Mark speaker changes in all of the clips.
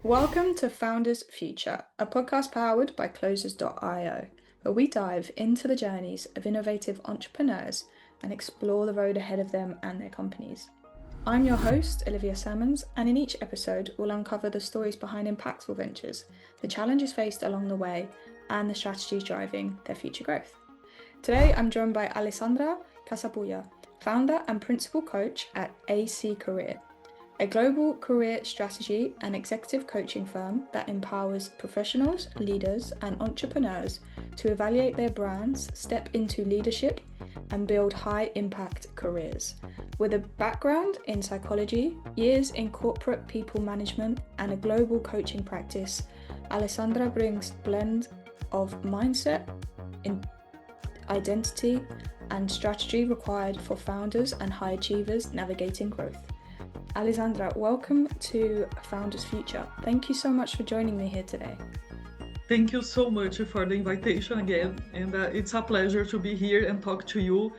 Speaker 1: Welcome to Founders Future, a podcast powered by Closers.io, where we dive into the journeys of innovative entrepreneurs and explore the road ahead of them and their companies. I'm your host, Olivia Sammons, and in each episode, we'll uncover the stories behind impactful ventures, the challenges faced along the way, and the strategies driving their future growth. Today, I'm joined by Alessandra Cassapula, founder and principal coach at AC Career, a global career strategy and executive coaching firm that empowers professionals, leaders, and entrepreneurs to evaluate their brands, step into leadership, and build high-impact careers. With a background in psychology, years in corporate people management, and a global coaching practice, Alessandra brings a blend of mindset, identity, and strategy required for founders and high achievers navigating growth. Alessandra, welcome to Founders Future. Thank you so much for joining me here today.
Speaker 2: Thank you so much for the invitation again, and it's a pleasure to be here and talk to you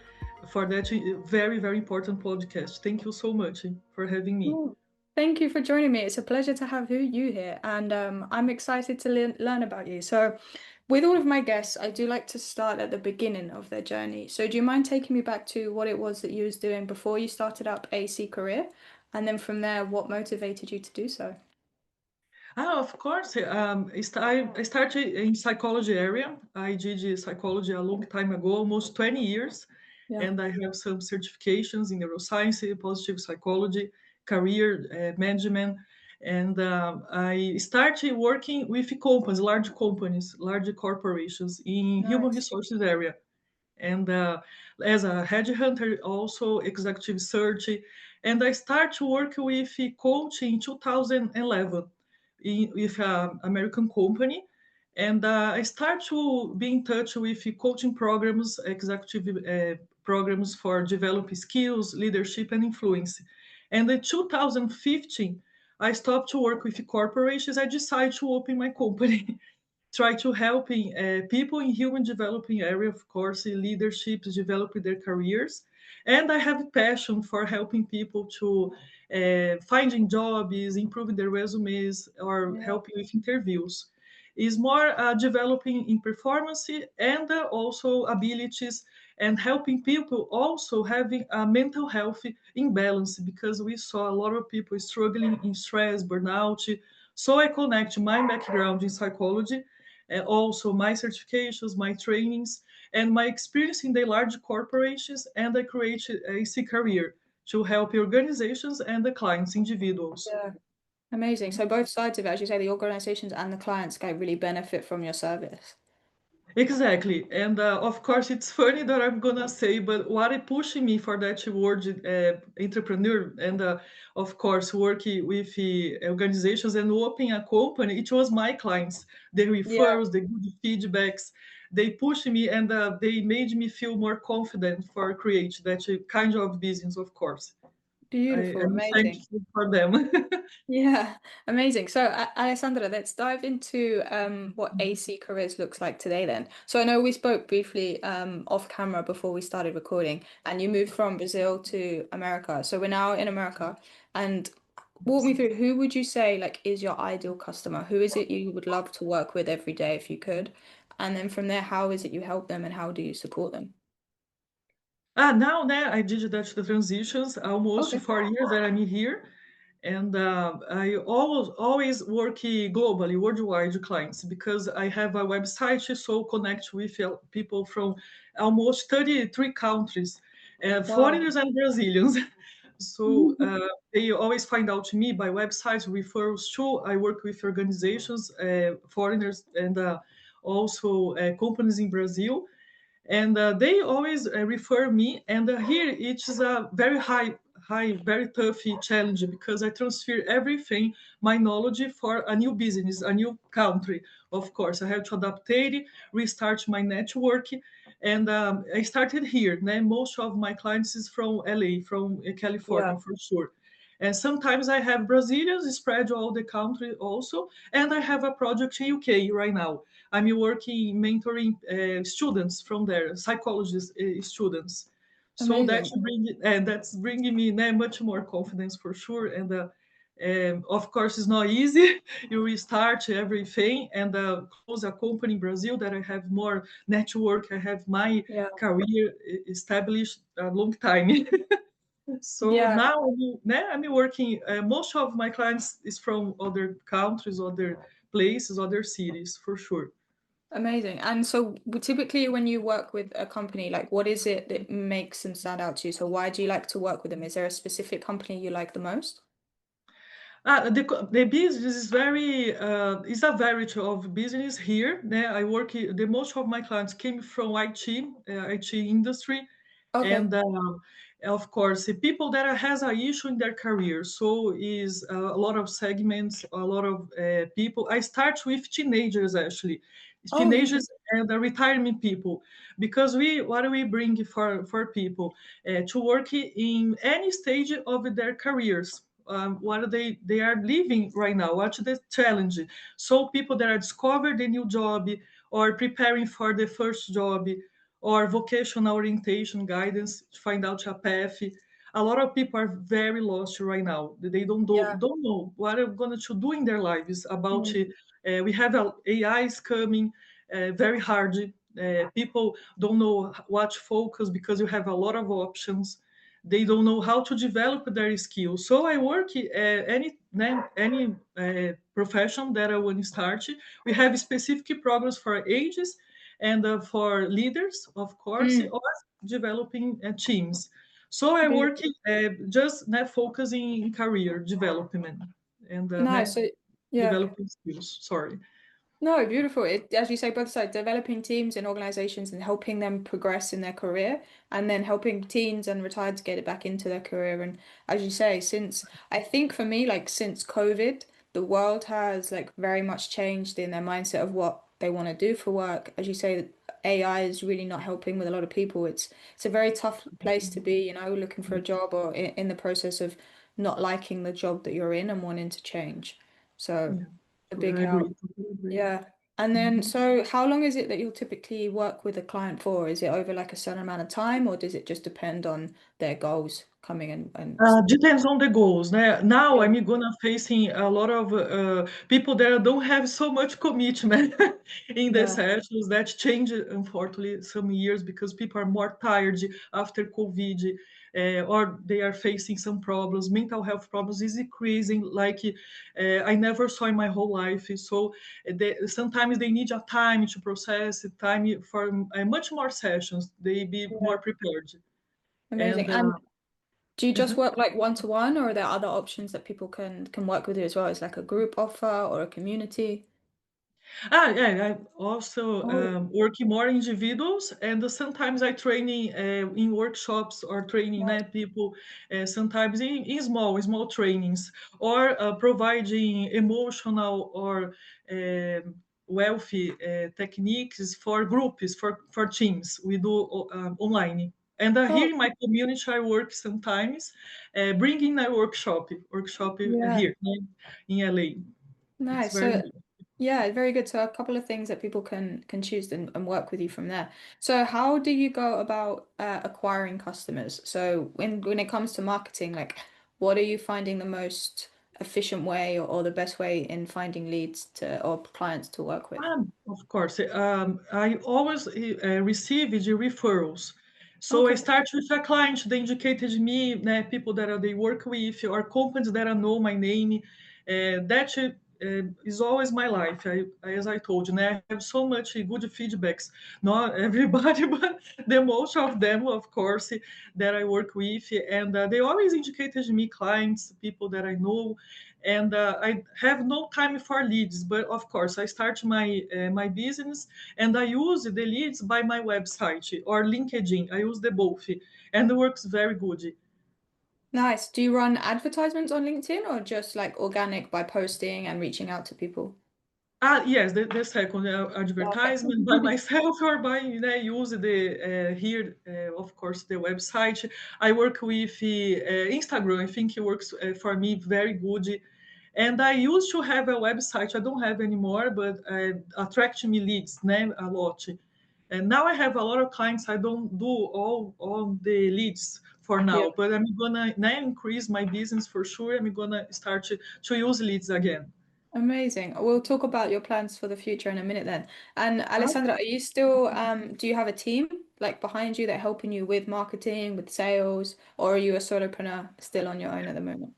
Speaker 2: for that very, very important podcast. Thank you so much for having me.
Speaker 1: Ooh. Thank you for joining me. It's a pleasure to have you here, and I'm excited to learn about you. So, with all of my guests, I do like to start at the beginning of their journey. So, do you mind taking me back to what it was that you was doing before you started up AC Career, and then from there, what motivated you to do so?
Speaker 2: Of course. I started in psychology area. I did psychology a long time ago, almost 20 years,
Speaker 1: Yeah.
Speaker 2: and I have some certifications in neuroscience, positive psychology, career management, and I started working with companies, large corporations in human
Speaker 1: Nice.
Speaker 2: resources area, and as a headhunter, also executive search, and I start to work with coaching in 2011 with an American company. And I start to be in touch with coaching programs, executive programs for developing skills, leadership, and influence. And in 2015, I stopped to work with corporations. I decided to open my company, try to helping people in human developing area, of course, in leadership, developing their careers. And I have passion for helping people to finding jobs, improving their resumes, or
Speaker 1: Yeah.
Speaker 2: helping with interviews. Is more developing in performance and also abilities, and helping people also having a mental health imbalance, because we saw a lot of people struggling in stress, burnout. So I connect my background in psychology, and also my certifications, my trainings, and my experience in the large corporations, and I create a C career to help organizations and the clients, individuals.
Speaker 1: Yeah. Amazing. So both sides of it, as you say, the organizations and the clients can really benefit from your service.
Speaker 2: Exactly. And of course, it's funny that I'm going to say, but what is pushing me for that word entrepreneur, and of course, working with organizations and opening a company, it was my clients, the
Speaker 1: Yeah.
Speaker 2: referrals, the good feedbacks. They pushed me, and they made me feel more confident for create that kind of business, of course.
Speaker 1: Beautiful.
Speaker 2: I'm
Speaker 1: Amazing.
Speaker 2: thankful for them.
Speaker 1: Yeah, amazing. So, Alessandra, let's dive into what AC Careers looks like today then. So, I know we spoke briefly off camera before we started recording, and you moved from Brazil to America. So, we're now in America. And walk me through, who would you say like is your ideal customer? Who is it you would love to work with every day if you could? And then from there, how is it you help them and how do you support them?
Speaker 2: Now, I did that the transitions almost
Speaker 1: Okay.
Speaker 2: 4 years that I'm here, and I always work globally, worldwide clients, because I have a website, so connect with people from almost 33 countries,
Speaker 1: Wow.
Speaker 2: foreigners and Brazilians. So they always find out to me by websites, referrals too. I work with organizations, foreigners, and also companies in Brazil, and they always refer me. And here it is a very high, very tough challenge, because I transfer everything, my knowledge for a new business, a new country. Of course, I have to adapt it, restart my network, and I started here. Most of my clients is from LA, from
Speaker 1: Yeah.
Speaker 2: California, for sure. And sometimes I have Brazilians spread all the country also, and I have a project in UK right now. I'm working mentoring students from there, psychologist students. So
Speaker 1: Amazing.
Speaker 2: that's bringing me much more confidence for sure, and Of course, it's not easy. You restart everything and close a company in Brazil that I have more network. I have my
Speaker 1: Yeah.
Speaker 2: career established a long time. So
Speaker 1: Yeah.
Speaker 2: now I'm working. Most of my clients is from other countries, other places, other cities, for sure.
Speaker 1: Amazing. And so typically when you work with a company, like what is it that makes them stand out to you? So why do you like to work with them? Is there a specific company you like the most?
Speaker 2: The business is very is a variety of business here. I work. The most of my clients came from IT industry,
Speaker 1: Okay.
Speaker 2: and of course the people that has a issue in their career. So is a lot of segments, a lot of people. I start with teenagers actually,
Speaker 1: Oh,
Speaker 2: teenagers
Speaker 1: interesting.
Speaker 2: and the retirement people, because we what do we bring for people to work in any stage of their careers. What they are living right now, what's the challenge. So people that are discovered a new job or preparing for the first job or vocational orientation guidance to find out a path. A lot of people are very lost right now. They
Speaker 1: Yeah.
Speaker 2: don't know what they're going to do in their lives. About
Speaker 1: Mm.
Speaker 2: we have AI is coming very hard. People don't know what to focus because you have a lot of options. They don't know how to develop their skills. So I work any profession that I want to start. We have specific programs for ages and for leaders, of course,
Speaker 1: Mm.
Speaker 2: or developing teams. So I work
Speaker 1: Beautiful.
Speaker 2: just focusing in career development and
Speaker 1: Nice. So yeah.
Speaker 2: developing skills. Sorry.
Speaker 1: No, beautiful. It, as you say, both sides, developing teams and organizations and helping them progress in their career, and then helping teens and retired to get it back into their career. And as you say, since I think for me, like since COVID, the world has like very much changed in their mindset of what they want to do for work. As you say, AI is really not helping with a lot of people. It's a very tough place to be, looking for a job or in the process of not liking the job that you're in and wanting to change. So
Speaker 2: Yeah,
Speaker 1: a
Speaker 2: sure,
Speaker 1: big
Speaker 2: I agree.
Speaker 1: help.
Speaker 2: Totally agree.
Speaker 1: Yeah. And then,
Speaker 2: Mhm.
Speaker 1: so how long is it that you'll typically work with a client for? Is it over like a certain amount of time, or does it just depend on their goals coming and
Speaker 2: Depends on the goals. Now
Speaker 1: yeah,
Speaker 2: I'm gonna facing a lot of people that don't have so much commitment in the
Speaker 1: yeah,
Speaker 2: sessions. That change, unfortunately, some years because people are more tired after COVID, or they are facing some problems. Mental health problems is increasing like I never saw in my whole life. So sometimes they need a time to process, time for much more sessions. They be
Speaker 1: yeah.
Speaker 2: more prepared.
Speaker 1: Amazing.
Speaker 2: And
Speaker 1: And do you just
Speaker 2: mhm.
Speaker 1: work like one to one, or are there other options that people can work with you as well? It's like a group offer or a community?
Speaker 2: Yeah, I also
Speaker 1: Oh,
Speaker 2: working more individuals, and sometimes I training in workshops or training
Speaker 1: nice.
Speaker 2: people. Sometimes in small trainings, or providing emotional or wealthy techniques for groups for teams. We do online. And
Speaker 1: Oh,
Speaker 2: here in my community, I work sometimes bringing a workshop
Speaker 1: yeah.
Speaker 2: here in LA. It's
Speaker 1: Nice.
Speaker 2: very
Speaker 1: So
Speaker 2: good.
Speaker 1: yeah, very good. So a couple of things that people can choose and work with you from there. So how do you go about acquiring customers? So when it comes to marketing, like what are you finding the most efficient way or the best way in finding leads to or clients to work with?
Speaker 2: Of course. I always receive the referrals. So I
Speaker 1: Okay.
Speaker 2: start with a client that indicated me, people that they work with, or companies that I know my name. That is always my life. As I told you, I have so much good feedbacks. Not everybody, but the most of them, of course, that I work with. And they always indicated me clients, people that I know, and I have no time for leads. But of course, I start my business, and I use the leads by my website or LinkedIn. I use the both, and it works very good.
Speaker 1: Nice. Do you run advertisements on LinkedIn or just like organic by posting and reaching out to people?
Speaker 2: Yes, the second
Speaker 1: Okay.
Speaker 2: advertisement by myself or by use the here, of course, the website. I work with Instagram. I think it works for me very good. And I used to have a website. I don't have anymore, but attract me leads a lot. And now I have a lot of clients. I don't do all the leads for
Speaker 1: Yeah.
Speaker 2: now, but I'm gonna now increase my business for sure. I'm gonna start to use leads again.
Speaker 1: Amazing. We'll talk about your plans for the future in a minute then. And Alessandra,
Speaker 2: Okay.
Speaker 1: are you still, do you have a team like behind you that helping you with marketing, with sales, or are you a solopreneur still on your own at the moment?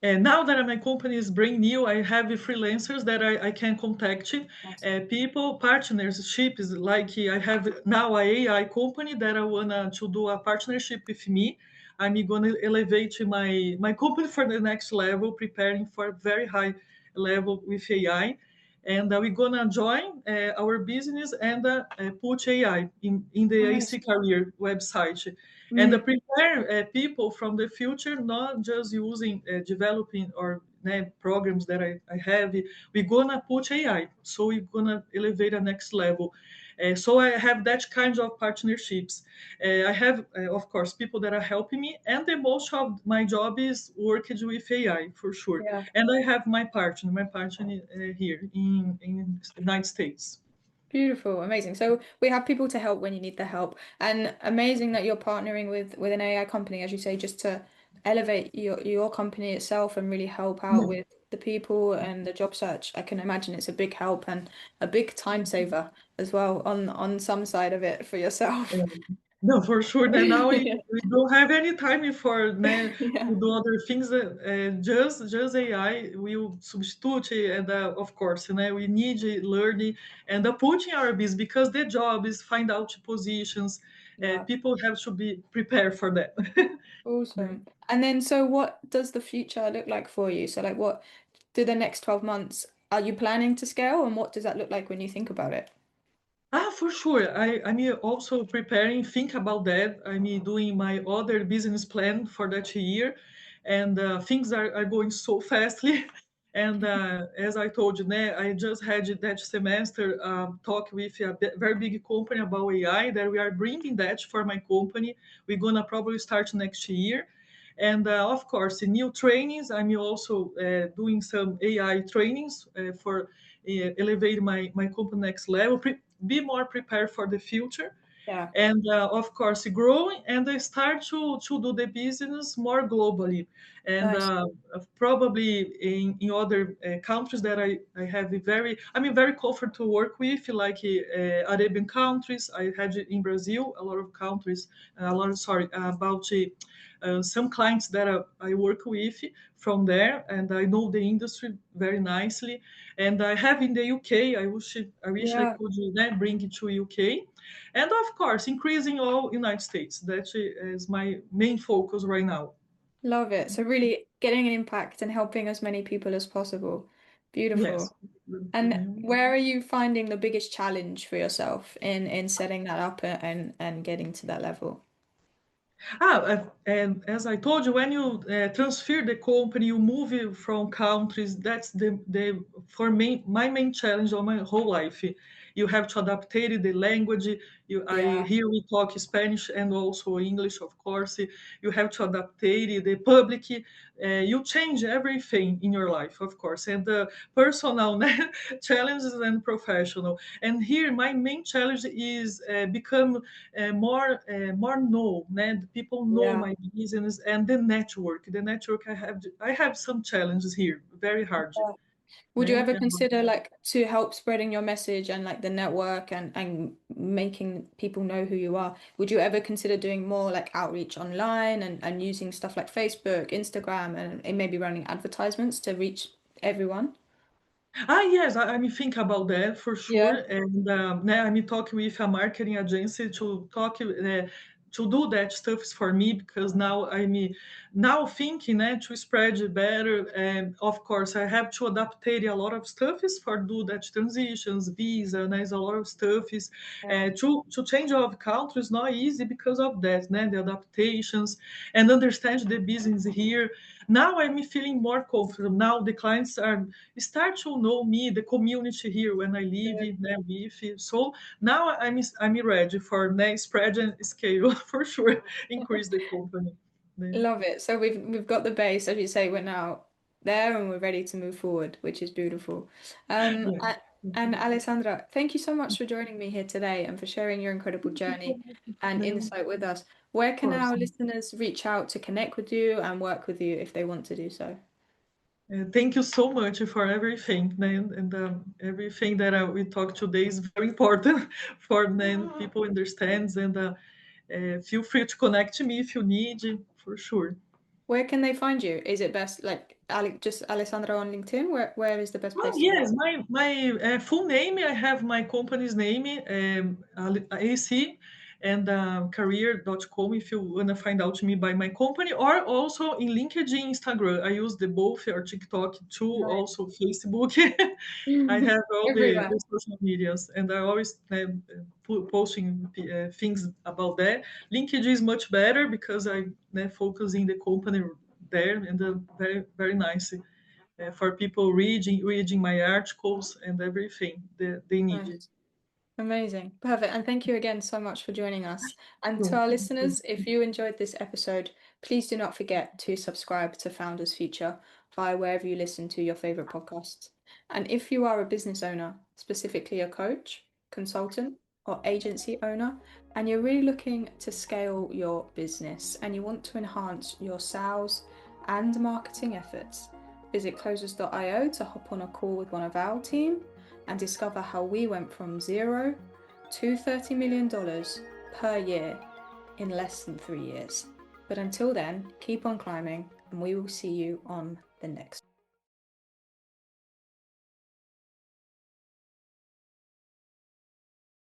Speaker 2: And now that my company is brand new, I have freelancers that I can contact.
Speaker 1: Nice.
Speaker 2: People, partnership is like I have now a AI company that I wanna to do a partnership with me. I'm gonna elevate my company for the next level, preparing for a very high level with AI. And we're gonna join our business and put AI in the
Speaker 1: Nice.
Speaker 2: AC Career website and
Speaker 1: Mm,
Speaker 2: prepare people from the future, not just using developing or programs that I have. We're gonna put AI, so we're gonna elevate a next level. So I have that kind of partnerships. I have, of course, people that are helping me, and the most of my job is working with AI for sure.
Speaker 1: yeah.
Speaker 2: And I have my partner here in the United States.
Speaker 1: Beautiful, amazing. So we have people to help when you need the help, and amazing that you're partnering with an AI company, as you say, just to elevate your company itself and really help out
Speaker 2: Yeah.
Speaker 1: with the people and the job search. I can imagine it's a big help and a big time saver as well on some side of it for yourself.
Speaker 2: No, for sure. Now
Speaker 1: Yeah.
Speaker 2: we don't have any time for
Speaker 1: Yeah.
Speaker 2: to do other things. Just AI will substitute, and of course, we need learning and putting our business because the job is find out positions.
Speaker 1: Yeah.
Speaker 2: People have to be prepared for that. Né?
Speaker 1: Awesome. And then, so what does the future look like for you? So, like, what do the next 12 months, are you planning to scale, and what does that look like when you think about it?
Speaker 2: For sure. I'm also preparing, think about that. I'm doing my other business plan for that year, and things are going so fastly. And as I told you, I just had that semester talk with a very big company about AI that we are bringing that for my company. We're gonna probably start next year. And of course, in new trainings, I'm also doing some AI trainings for elevate my company next level, be more prepared for the future,
Speaker 1: Yeah.
Speaker 2: and of course growing and I start to do the business more globally, and
Speaker 1: Nice.
Speaker 2: probably in other countries that I have I'm very comfortable to work with, like Arabian countries. I had in Brazil a lot of countries, a lot of, sorry, about some clients that I work with from there, and I know the industry very nicely. And I have in the UK. I wish I
Speaker 1: Yeah.
Speaker 2: could bring it to UK, and of course increasing all United States. That is my main focus right now.
Speaker 1: Love it. So really getting an impact and helping as many people as possible.
Speaker 2: Yes.
Speaker 1: Beautiful. And where are you finding the biggest challenge for yourself in setting that up and getting to that level?
Speaker 2: And as I told you, when you transfer the company, you move it from countries. That's the for me my main challenge of my whole life. You have to adapt the language. I
Speaker 1: Yeah.
Speaker 2: here we talk Spanish and also English, of course. You have to adapt the public. You change everything in your life, of course, and personal challenges and professional. And here, my main challenge is become more know, né? People know
Speaker 1: Yeah.
Speaker 2: my business and the network I have some challenges here, very hard,
Speaker 1: Would you
Speaker 2: né?
Speaker 1: ever consider like to help spreading your message and like the network and making people know who you are? Would you ever consider doing more like outreach online and using stuff like Facebook, Instagram, and maybe running advertisements to reach everyone?
Speaker 2: Yes, I mean, think about that for sure.
Speaker 1: Yeah.
Speaker 2: And I'm talking with a marketing agency to do that stuff for me, because now now thinking to spread it better. And of course, I have to adapt a lot of stuff is for do that transitions, visa, and there's a lot of stuff is
Speaker 1: Yeah.
Speaker 2: to change of country is not easy because of that, the adaptations and understand the business here. Now I'm feeling more comfortable. Now the clients are start to know me, the community here when I live in with. So now I'm ready for next spread and scale for sure, increase the company. Né?
Speaker 1: Love it. So we've got the base, as you say, we're now there and we're ready to move forward, which is beautiful. Um,
Speaker 2: Yeah.
Speaker 1: a- and Alessandra, thank you so much for joining me here today and for sharing your incredible journey and
Speaker 2: Né?
Speaker 1: insight with us. Where
Speaker 2: Of
Speaker 1: can
Speaker 2: course.
Speaker 1: our listeners reach out to connect with you and work with you if they want to do so?
Speaker 2: Thank you so much for everything, and everything that we talked today is very important for people understands. And feel free to connect to me if you need, for sure.
Speaker 1: Where can they find you? Is it best like just Alessandra on LinkedIn? Where is the best
Speaker 2: Oh,
Speaker 1: place to find
Speaker 2: yes, my full name. I have my company's name, AC, and career.com if you want to find out me by my company, or also in LinkedIn, Instagram. I use the both, or TikTok too,
Speaker 1: you?
Speaker 2: also Facebook. I
Speaker 1: Nice.
Speaker 2: have all
Speaker 1: Everywhere.
Speaker 2: the social medias, and I always posting things about that. LinkedIn is much better because I focus in the company there, and very very nice for people reading my articles and everything that they need.
Speaker 1: Nice. Amazing. Perfect. And thank you again so much for joining us. And to
Speaker 2: So,
Speaker 1: our listeners, if you enjoyed this episode, please do not forget to subscribe to Founders Future via wherever you listen to your favorite podcasts. And if you are a business owner, specifically a coach, consultant, or agency owner, and you're really looking to scale your business and you want to enhance your sales and marketing efforts, visit closers.io to hop on a call with one of our team and discover how we went from zero to $30 million per year in less than 3 years. But until then, keep on climbing, and we will see you on the next